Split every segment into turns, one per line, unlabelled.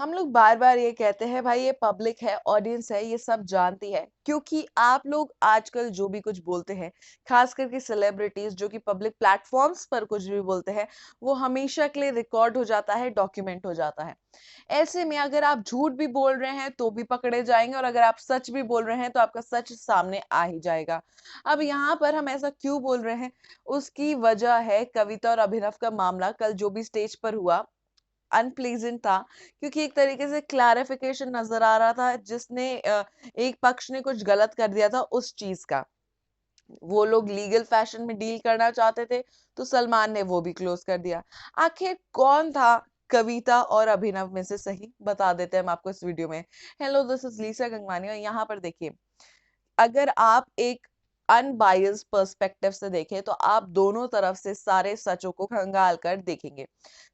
हम लोग बार बार ये कहते हैं भाई ये पब्लिक है, ऑडियंस है, ये सब जानती है, क्योंकि आप लोग आजकल जो भी कुछ बोलते हैं, खास करके सेलिब्रिटीज जो कि पब्लिक प्लेटफॉर्म्स पर कुछ भी बोलते हैं, वो हमेशा के लिए रिकॉर्ड हो जाता है, डॉक्यूमेंट हो जाता है। ऐसे में अगर आप झूठ भी बोल रहे हैं तो भी पकड़े जाएंगे, और अगर आप सच भी बोल रहे हैं तो आपका सच सामने आ ही जाएगा। अब यहाँ पर हम ऐसा क्यों बोल रहे हैं, उसकी वजह है कविता और अभिनव का मामला कल जो भी स्टेज पर हुआ, अनप्लीजेंट था। क्योंकि एक तरीके से क्लैरिफिकेशन नजर आ रहा था, जिसने एक पक्ष ने कुछ गलत कर दिया था उस चीज का। वो लोग लीगल फैशन में डील करना चाहते थे, तो सलमान ने वो भी क्लोज कर दिया। आखिर कौन था कविता और अभिनव में से सही, बता देते हैं हम आपको इस वीडियो में। हेलो, दिस इज लीसा गंगवानी, और यहाँ पर देखिए, अगर आप एक अनबायस्ड पर्सपेक्टिव से देखें तो आप दोनों तरफ से सारे सचों को खंगाल कर देखेंगे।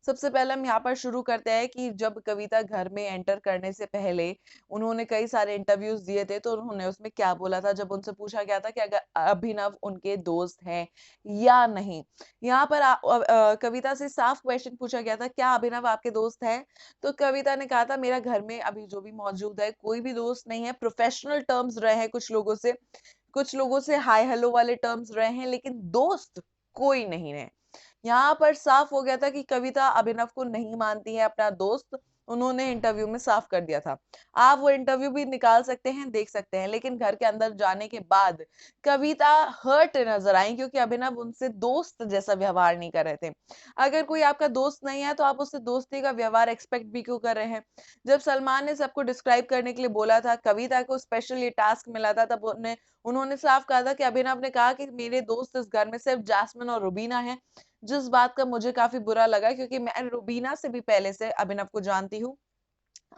सबसे पहले हम यहाँ पर शुरू करते हैं कि जब कविता घर में एंटर करने से पहले उन्होंने कई सारे इंटरव्यूज दिए थे, तो उन्होंने उसमें क्या बोला था जब उनसे पूछा गया था कि अगर अभिनव उनके दोस्त हैं या नहीं। यहाँ पर कविता से साफ क्वेश्चन पूछा गया था, क्या अभिनव आपके दोस्त है? तो कविता ने कहा था, मेरा घर में अभी जो भी मौजूद है कोई भी दोस्त नहीं है। प्रोफेशनल टर्म्स रहे हैं कुछ लोगों से हाय हेलो वाले टर्म्स रहे हैं, लेकिन दोस्त कोई नहीं है। यहाँ पर साफ हो गया था कि कविता अभिनव को नहीं मानती है अपना दोस्त। उन्होंने इंटरव्यू में साफ कर दिया था। आप वो इंटरव्यू भी निकाल सकते हैं, देख सकते हैं, लेकिन घर के अंदर जाने के बाद कविता हर्ट नजर आई, क्योंकि अभिनव उनसे दोस्त जैसा व्यवहार नहीं कर रहे थे। अगर कोई आपका दोस्त नहीं है तो आप उससे दोस्ती का व्यवहार एक्सपेक्ट भी क्यों कर रहे हैं? जब सलमान ने सबको डिस्क्राइब करने के लिए बोला था, कविता को स्पेशल ये टास्क मिला था, तब उन्होंने साफ कहा था कि अभिनव ने कहा कि मेरे दोस्त इस घर में सिर्फ जैस्मिन और रुबीना है। जिस बात का मुझे काफी बुरा लगा, क्योंकि मैं रुबीना से भी पहले से अभिनव को जानती हूँ।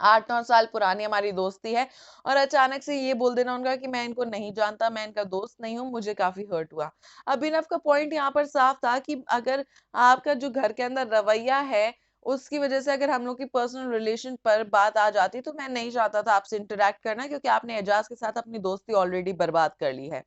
8-9 साल पुरानी हमारी दोस्ती है, और अचानक से ये बोल देना उनका कि मैं इनको नहीं जानता, मैं इनका दोस्त नहीं हूँ, मुझे काफी हर्ट हुआ। अभिनव का पॉइंट यहाँ पर साफ था कि अगर आपका जो घर के अंदर रवैया है, उसकी वजह से अगर हम लोग की पर्सनल रिलेशन पर बात आ जाती, तो मैं नहीं चाहता था आपसे इंटरेक्ट करना, क्योंकि आपने एजाज के साथ अपनी दोस्ती ऑलरेडी बर्बाद कर ली है।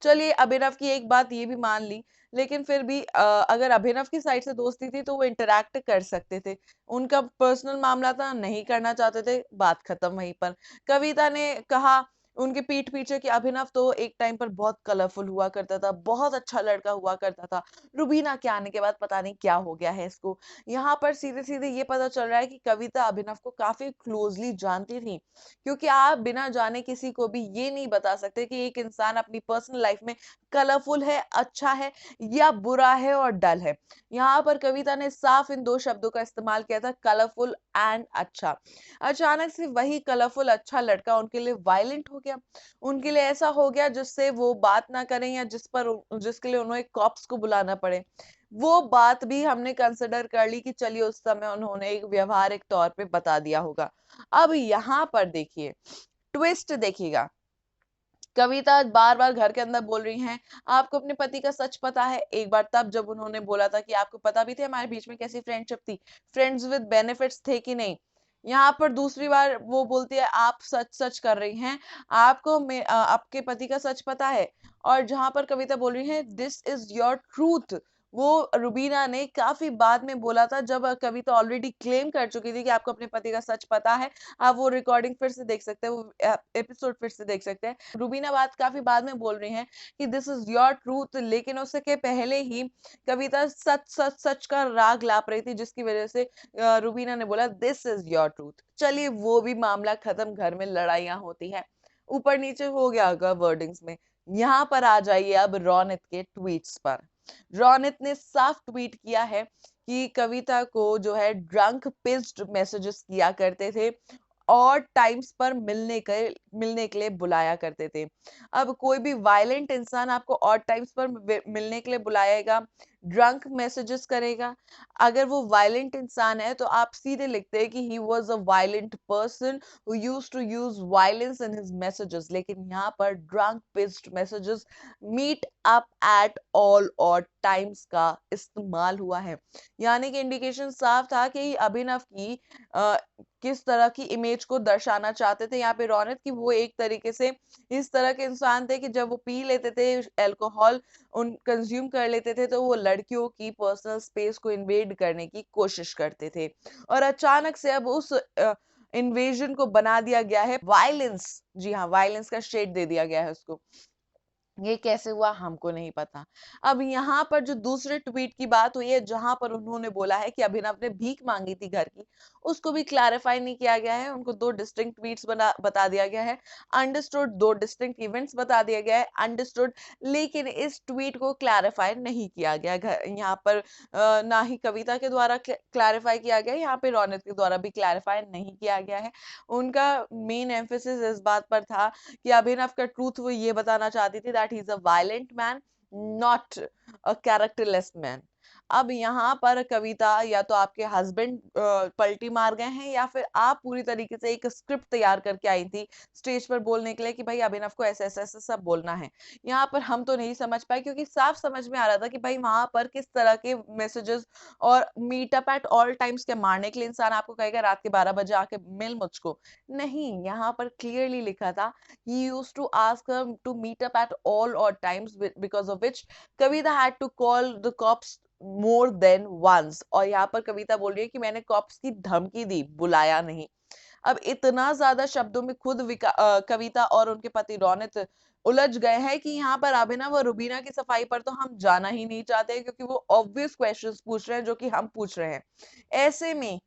चलिए, अभिनव की एक बात ये भी मान ली, लेकिन फिर भी अगर अभिनव की साइड से दोस्ती थी तो वो इंटरेक्ट कर सकते थे। उनका पर्सनल मामला था, नहीं करना चाहते थे, बात खत्म वहीं पर। कविता ने कहा उनके पीठ पीछे कि अभिनव तो एक टाइम पर बहुत कलरफुल हुआ करता था, बहुत अच्छा लड़का हुआ करता था, रुबीना के आने के बाद पता नहीं क्या हो गया है इसको। यहाँ पर सीधे सीधे ये पता चल रहा है कि कविता अभिनव को काफी क्लोजली जानती थी, क्योंकि आप बिना जाने किसी को भी ये नहीं बता सकते कि एक इंसान अपनी पर्सनल लाइफ में कलरफुल है, अच्छा है, या बुरा है और डल है। यहाँ पर कविता ने साफ इन दो शब्दों का इस्तेमाल किया था, कलरफुल एंड अच्छा। अचानक से वही कलरफुल अच्छा लड़का उनके लिए वायलेंट हो गया, उनके लिए ऐसा हो गया जिससे वो बात ना करें, या जिसके लिए उन्हें कॉप्स को बुलाना पड़े। वो बात भी हमने कंसिडर कर ली कि चलिए उस समय उन्होंने एक व्यवहारिक तौर पे बता दिया होगा। अब यहाँ पर देखिए, ट्विस्ट देखिएगा। कविता बार बार घर के अंदर बोल रही हैं, आपको अपने पति का सच पता है। एक बार तब जब उन्होंने बोला था कि आपको पता भी थे हमारे बीच में कैसी फ्रेंडशिप थी, फ्रेंड्स विद बेनिफिट्स थे कि नहीं। यहाँ पर दूसरी बार वो बोलती है, आप सच सच कर रही हैं, आपको आपके पति का सच पता है। और जहां पर कविता बोल रही है, दिस इज योर ट्रूथ, वो रुबीना ने काफी बाद में बोला था, जब कविता ऑलरेडी क्लेम कर चुकी थी कि आपको अपने पति का सच पता है। आप वो रिकॉर्डिंग फिर से देख सकते हैं, वो एपिसोड फिर से देख सकते हैं। रूबीना बात काफी बाद में बोल रही हैं कि दिस इज योर ट्रूथ, लेकिन उसके पहले ही कविता सच सच सच का राग लाप रही थी, जिसकी वजह से रूबीना ने बोला दिस इज योर ट्रूथ। चलिए, वो भी मामला खत्म, घर में लड़ाइयां होती हैं, ऊपर नीचे हो गया होगा वर्डिंग्स में। यहाँ पर आ जाइए अब रौनित के ट्वीट्स पर। रौनित ने साफ ट्वीट किया है कि कविता को जो है ड्रंक पिस्ड मैसेजेस किया करते थे, और टाइम्स पर मिलने के लिए बुलाया करते थे। अब कोई भी वायलेंट इंसान आपको ऑड टाइम्स पर मिलने के लिए बुलाएगा, ड्रंक मैसेजेस करेगा। अगर वो वायलेंट इंसान है तो आप सीधे लिखते हैं कि he was a violent person who used to use violence in his messages, लेकिन यहाँ पर drunk pissed messages, meet up at all odd times का इस्तेमाल हुआ है। यानी कि इंडिकेशन साफ था कि अभिनव की किस तरह की इमेज को दर्शाना चाहते थे यहाँ पे रौनक, कि वो एक तरीके से इस तरह के इंसान थे कि जब वो पी लेते थे अल्कोहल, उन कंज्यूम कर लेते थे, तो वो लड़कियों की पर्सनल स्पेस को इन्वेड करने की कोशिश करते थे। और अचानक से अब उस इन्वेजन को बना दिया गया है वायलेंस। जी हाँ, वायलेंस का शेड दे दिया गया है उसको। ये कैसे हुआ हमको नहीं पता। अब यहाँ पर जो दूसरे ट्वीट की बात हुई है, जहां पर उन्होंने बोला है कि अभिनव ने भीख मांगी थी घर की, उसको भी क्लैरिफाई नहीं किया गया है। उनको दो डिस्टिंक्ट ट्वीट्स बता दिया गया है। अंडरस्टूड, दो डिस्टिंक्ट इवेंट्स बता दिया गया है, अंडरस्टूड। लेकिन इस ट्वीट को क्लैरिफाई नहीं किया गया। यहाँ पर ना ही कविता के द्वारा क्लैरिफाई किया गया, यहाँ पे रौनक के द्वारा भी क्लैरिफाई नहीं किया गया है। उनका मेन एम्फेसिस इस बात पर था कि अभिनव का ट्रूथ वो ये बताना चाहती थी that he is a violent man, not a characterless man. अब यहाँ पर कविता या तो आपके हस्बैंड पलटी मार गए हैं, या फिर आप पूरी तरीके से एक स्क्रिप्ट तैयार करके आई थी स्टेज पर बोलने के लिए कि भाई अभिनव को ऐसे ऐसे ऐसे सब बोलना है। यहाँ पर हम तो नहीं समझ पाए, क्योंकि साफ समझ में आ रहा था कि भाई वहां पर किस तरह के मैसेजेस और मीटअप एट ऑल टाइम्स के मारने के लिए इंसान आपको कहेगा रात के 12 बजे आके मिल मुझको। नहीं, यहाँ पर क्लियरली लिखा था he used to ask her to meet up at all odd times, because of which Kavita had to call the cops more than once। और यहाँ पर कविता बोल रही है कि मैंने कॉप्स की धमकी दी, बुलाया नहीं। अब इतना ज्यादा शब्दों में खुद कविता और उनके पति रौनित उलझ गए हैं कि यहाँ पर अभिनव और रुबीना की सफाई पर तो हम जाना ही नहीं चाहते, क्योंकि वो ऑब्वियस क्वेश्चंस पूछ रहे हैं जो कि हम पूछ रहे हैं। ऐसे में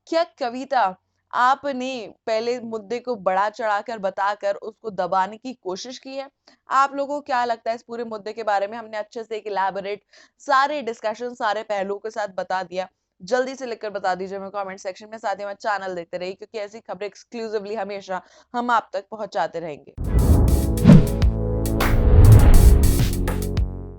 क्या कविता, आपने पहले मुद्दे को बढ़ा चढ़ाकर बताकर उसको दबाने की कोशिश की है? आप लोगों को क्या लगता है इस पूरे मुद्दे के बारे में? हमने अच्छे से एक इलैबोरेट सारे डिस्कशन सारे पहलुओं के साथ बता दिया। जल्दी से लिखकर बता दीजिए हमें कमेंट सेक्शन में। साथ ही हमारा चैनल देखते रहिए, क्योंकि ऐसी खबरें एक्सक्लूसिवली हमेशा हम आप तक पहुंचाते रहेंगे।